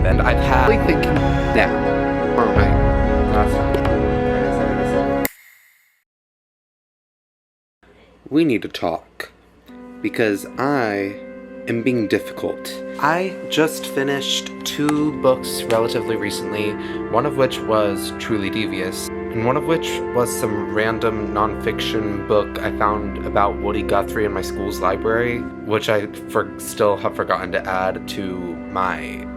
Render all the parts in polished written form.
And I've had thinking now. Tomorrow night. Last night. We need to talk. Because I am being difficult. I just finished 2 books relatively recently, one of which was Truly Devious, and one of which was some random nonfiction book I found about Woody Guthrie in my school's library, which I still have forgotten to add to my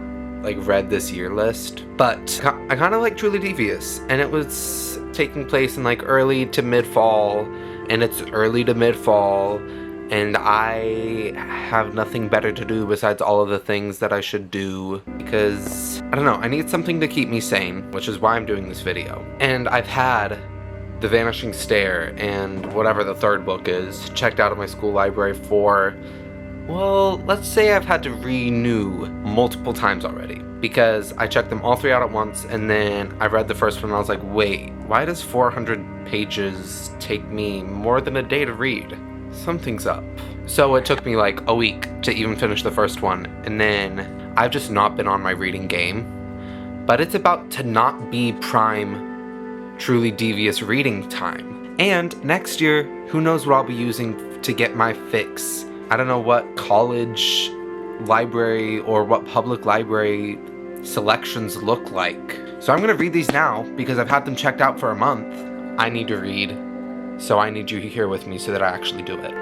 read this year list. But I kind of like Truly Devious, and it was taking place in early to mid-fall, and it's early to mid-fall, and I have nothing better to do besides all of the things that I should do because, I don't know, I need something to keep me sane, which is why I'm doing this video. And I've had The Vanishing Stair and whatever the 3rd book is checked out of my school library for, well, let's say I've had to renew multiple times already because I checked them all 3 out at once, and then I read the first one and I was like, wait, why does 400 pages take me more than a day to read? Something's up. So it took me a week to even finish the first one, and then I've just not been on my reading game. But it's about to not be prime, truly devious reading time. And next year, who knows what I'll be using to get my fix. I don't know what college library or what public library selections look like. So I'm gonna read these now because I've had them checked out for a month. I need to read. So I need you here with me so that I actually do it.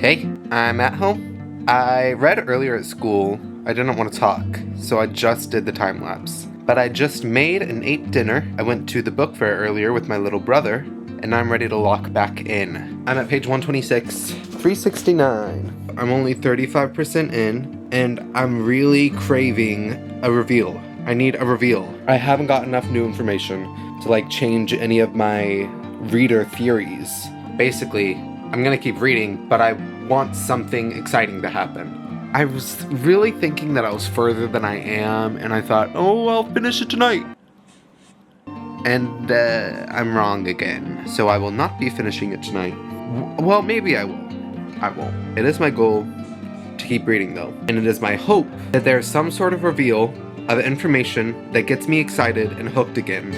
Hey, I'm at home. I read earlier at school. I didn't want to talk, so I just did the time lapse. But I just made and ate dinner. I went to the book fair earlier with my little brother, and I'm ready to lock back in. I'm at page 126, 369. I'm only 35% in, and I'm really craving a reveal. I need a reveal. I haven't got enough new information to change any of my reader theories. Basically, I'm gonna keep reading, but I want something exciting to happen. I was really thinking that I was further than I am, and I thought, oh, I'll finish it tonight. And I'm wrong again, so I will not be finishing it tonight. Well, maybe I will. I won't. It is my goal to keep reading, though, and it is my hope that there's some sort of reveal of information that gets me excited and hooked again.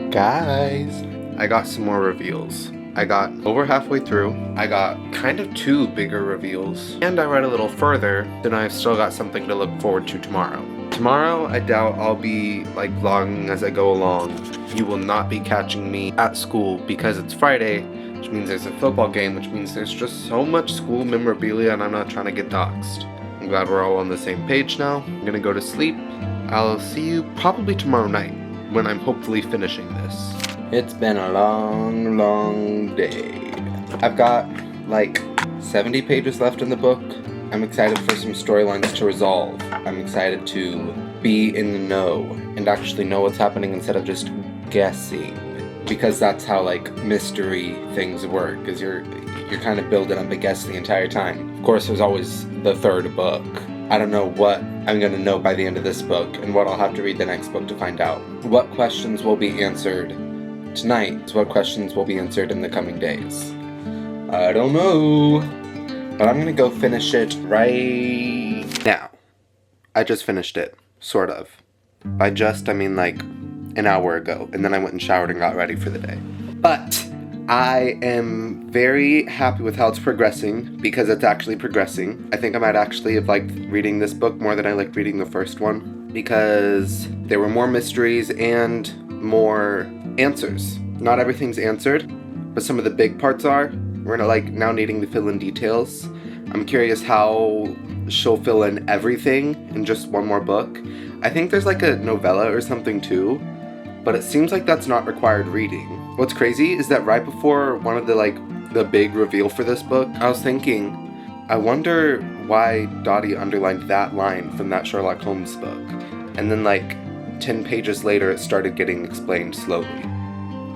Guys, I got some more reveals. I got over halfway through. I got kind of 2 bigger reveals. And I read a little further, then I've still got something to look forward to tomorrow. Tomorrow, I doubt I'll be vlogging as I go along. You will not be catching me at school because it's Friday, which means there's a football game, which means there's just so much school memorabilia and I'm not trying to get doxxed. I'm glad we're all on the same page now. I'm gonna go to sleep. I'll see you probably tomorrow night, when I'm hopefully finishing this. It's been a long, long day. I've got 70 pages left in the book. I'm excited for some storylines to resolve. I'm excited to be in the know and actually know what's happening instead of just guessing. Because that's how mystery things work, is you're kind of building up a guess the entire time. Of course, there's always the 3rd book. I don't know what I'm gonna know by the end of this book and what I'll have to read the next book to find out. What questions will be answered tonight? What questions will be answered in the coming days? I don't know. But I'm gonna go finish it right now. I just finished it, sort of. By just, I mean an hour ago. And then I went and showered and got ready for the day. But I am very happy with how it's progressing, because it's actually progressing. I think I might actually have liked reading this book more than I liked reading the first one. because there were more mysteries and more answers. Not everything's answered, but some of the big parts are. We're now needing to fill in details. I'm curious how she'll fill in everything in just one more book. I think there's like a novella or something too, but it seems like that's not required reading. What's crazy is that right before one of the big reveal for this book, I was thinking, I wonder why Dottie underlined that line from that Sherlock Holmes book. And then 10 pages later it started getting explained slowly.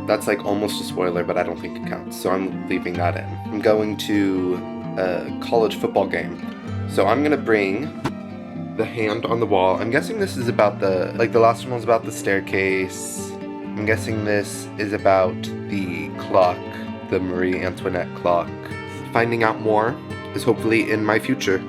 That's almost a spoiler, but I don't think it counts, so I'm leaving that in. I'm going to a college football game. So I'm gonna bring the hand on the wall. I'm guessing this is about the last one was about the staircase. I'm guessing this is about the clock, the Marie Antoinette clock. Finding out more is hopefully in my future.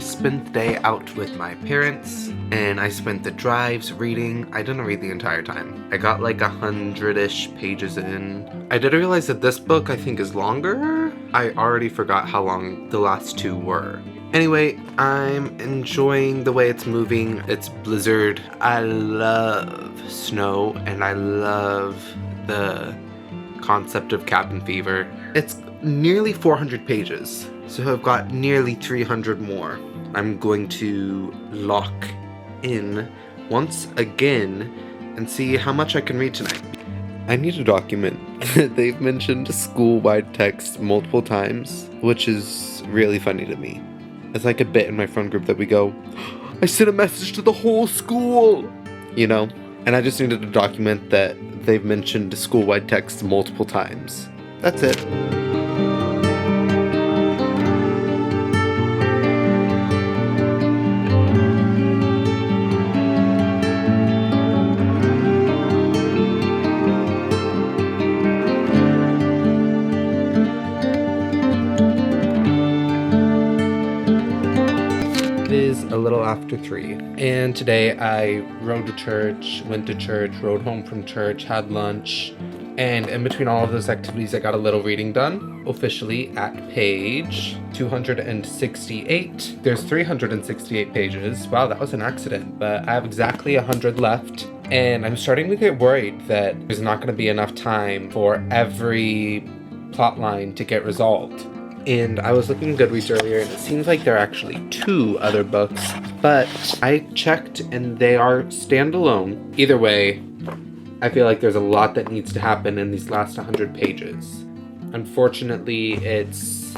Spent the day out with my parents, and I spent the drives reading. I didn't read the entire time. I got 100-ish pages in. I did realize that this book I think is longer. I already forgot how long the last two were. Anyway, I'm enjoying the way it's moving. It's blizzard. I love snow, and I love the concept of cabin fever. It's nearly 400 pages, so I've got nearly 300 more. I'm going to lock in once again and see how much I can read tonight. I need to document that they've mentioned school-wide text multiple times, which is really funny to me. It's like a bit in my friend group that we go, I sent a message to the whole school, and I just needed to document that they've mentioned school-wide text multiple times. That's it. A little after 3, and today I rode to church, went to church, rode home from church, had lunch, and in between all of those activities I got a little reading done, officially at page 268. There's 368 pages. Wow, that was an accident, but I have exactly 100 left, and I'm starting to get worried that there's not going to be enough time for every plot line to get resolved. And I was looking at Goodreads earlier, and it seems like there are actually 2 other books, but I checked and they are standalone. Either way, I feel like there's a lot that needs to happen in these last 100 pages. Unfortunately, it's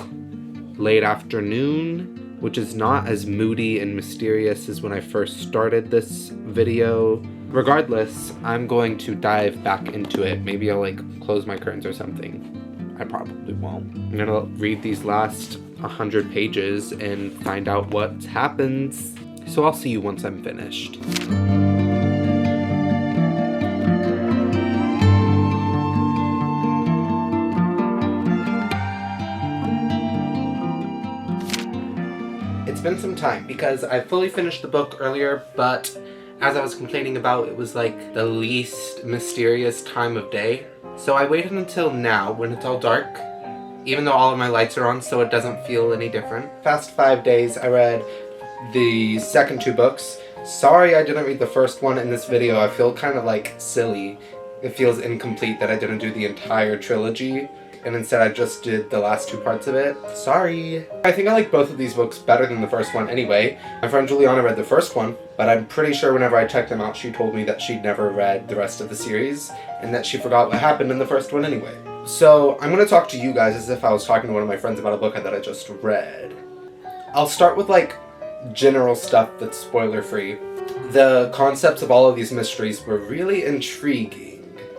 late afternoon, which is not as moody and mysterious as when I first started this video. Regardless, I'm going to dive back into it. Maybe I'll close my curtains or something. I probably won't. I'm gonna read these last 100 pages and find out what happens. So I'll see you once I'm finished. It's been some time because I fully finished the book earlier, but as I was complaining about, it was the least mysterious time of day. So I waited until now, when it's all dark, even though all of my lights are on, so it doesn't feel any different. Past 5 days, I read the second 2 books. Sorry I didn't read the first one in this video. I feel kind of silly. It feels incomplete that I didn't do the entire trilogy, and instead I just did the last 2 parts of it. Sorry. I think I like both of these books better than the first one anyway. My friend Juliana read the first one, but I'm pretty sure whenever I checked them out, she told me that she'd never read the rest of the series, and that she forgot what happened in the first one anyway. So I'm going to talk to you guys as if I was talking to one of my friends about a book that I just read. I'll start with general stuff that's spoiler free. The concepts of all of these mysteries were really intriguing.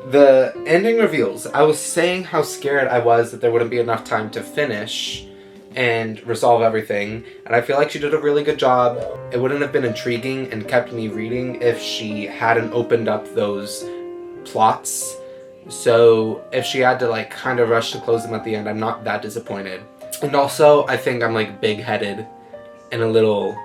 The ending reveals. I was saying how scared I was that there wouldn't be enough time to finish and resolve everything, and I feel like she did a really good job. It wouldn't have been intriguing and kept me reading if she hadn't opened up those plots So if she had to like kind of rush to close them at the end, I'm not that disappointed. And also, I think I'm like big-headed and a little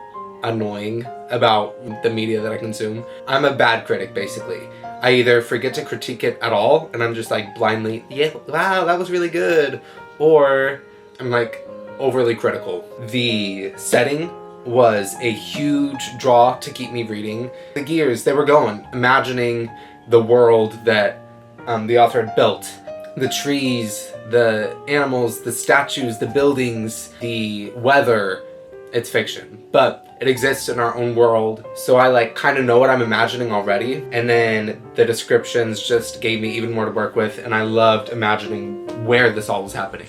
annoying about the media that I consume. I'm a bad critic, basically. I either forget to critique it at all, and I'm just like blindly, yeah, wow, that was really good, or I'm like overly critical. The setting was a huge draw to keep me reading. The gears, they were going, imagining the world that the author had built. The trees, the animals, the statues, the buildings, the weather. It's fiction, but it exists in our own world, so I like kind of know what I'm imagining already, and then the descriptions just gave me even more to work with, and I loved imagining where this all was happening.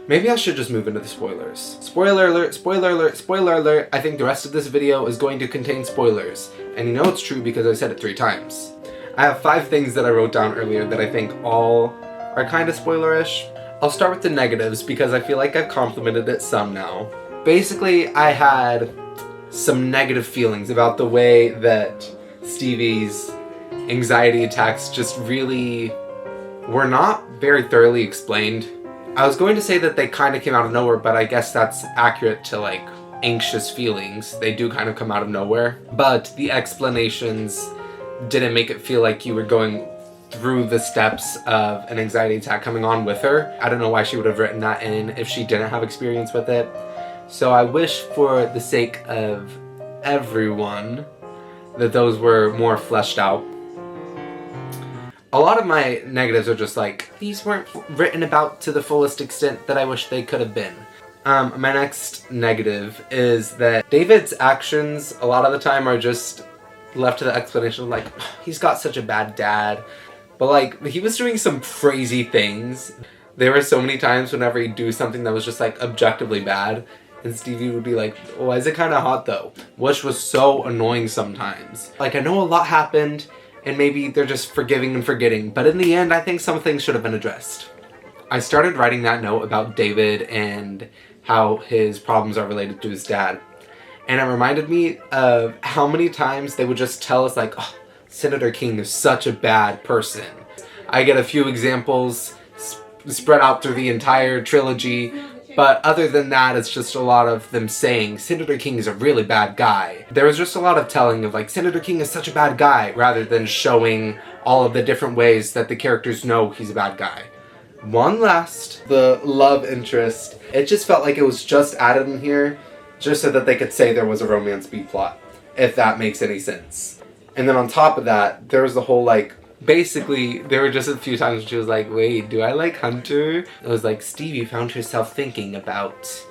Maybe I should just move into the spoilers. Spoiler alert, spoiler alert, spoiler alert. I think the rest of this video is going to contain spoilers, and you know it's true because I said it 3 times. I have 5 things that I wrote down earlier that I think all are kind of spoilerish. I'll start with the negatives because I feel like I've complimented it some now. Basically, I had some negative feelings about the way that Stevie's anxiety attacks just really were not very thoroughly explained. I was going to say that they kind of came out of nowhere, but I guess that's accurate to like anxious feelings. They do kind of come out of nowhere, but the explanations didn't make it feel like you were going through the steps of an anxiety attack coming on with her. I don't know why she would have written that in if she didn't have experience with it. So I wish for the sake of everyone that those were more fleshed out. A lot of my negatives are just like, these weren't written about to the fullest extent that I wish they could have been. My next negative is that David's actions a lot of the time are just left to the explanation of like, oh, he's got such a bad dad. But like, he was doing some crazy things. There were so many times whenever he'd do something that was just like objectively bad, and Stevie would be like, why is it kind of hot though? Which was so annoying sometimes. Like, I know a lot happened, and maybe they're just forgiving and forgetting, but in the end, I think some things should have been addressed. I started writing that note about David and how his problems are related to his dad. And it reminded me of how many times they would just tell us like, oh, Senator King is such a bad person. I get a few examples spread out through the entire trilogy, but other than that, it's just a lot of them saying, Senator King is a really bad guy. There was just a lot of telling of like, Senator King is such a bad guy, rather than showing all of the different ways that the characters know he's a bad guy. One last, the love interest. It just felt like it was just added in here, just so that they could say there was a romance B-plot, if that makes any sense. And then on top of that, there was the whole like, basically, there were just a few times when she was like, wait, do I like Hunter? It was like, Stevie found herself thinking about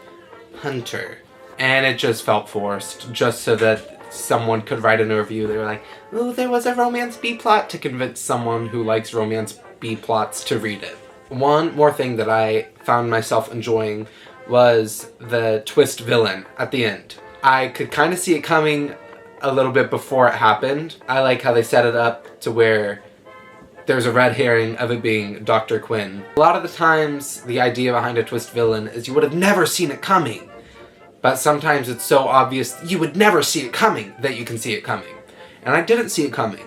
Hunter. And it just felt forced, just so that someone could write in a review. They were like, oh, there was a romance B-plot, to convince someone who likes romance B-plots to read it. One more thing that I found myself enjoying was the twist villain at the end. I could kind of see it coming a little bit before it happened. I like how they set it up to where there's a red herring of it being Dr. Quinn. A lot of the times, the idea behind a twist villain is you would have never seen it coming. But sometimes it's so obvious you would never see it coming that you can see it coming. And I didn't see it coming.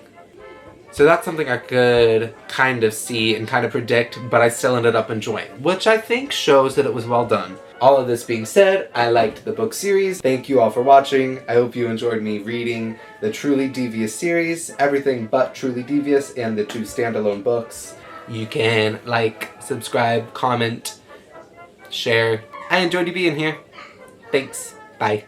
So that's something I could kind of see and kind of predict, but I still ended up enjoying, which I think shows that it was well done. All of this being said, I liked the book series. Thank you all for watching. I hope you enjoyed me reading the Truly Devious series, everything but Truly Devious, and the 2 standalone books. You can like, subscribe, comment, share. I enjoyed you being here. Thanks. Bye.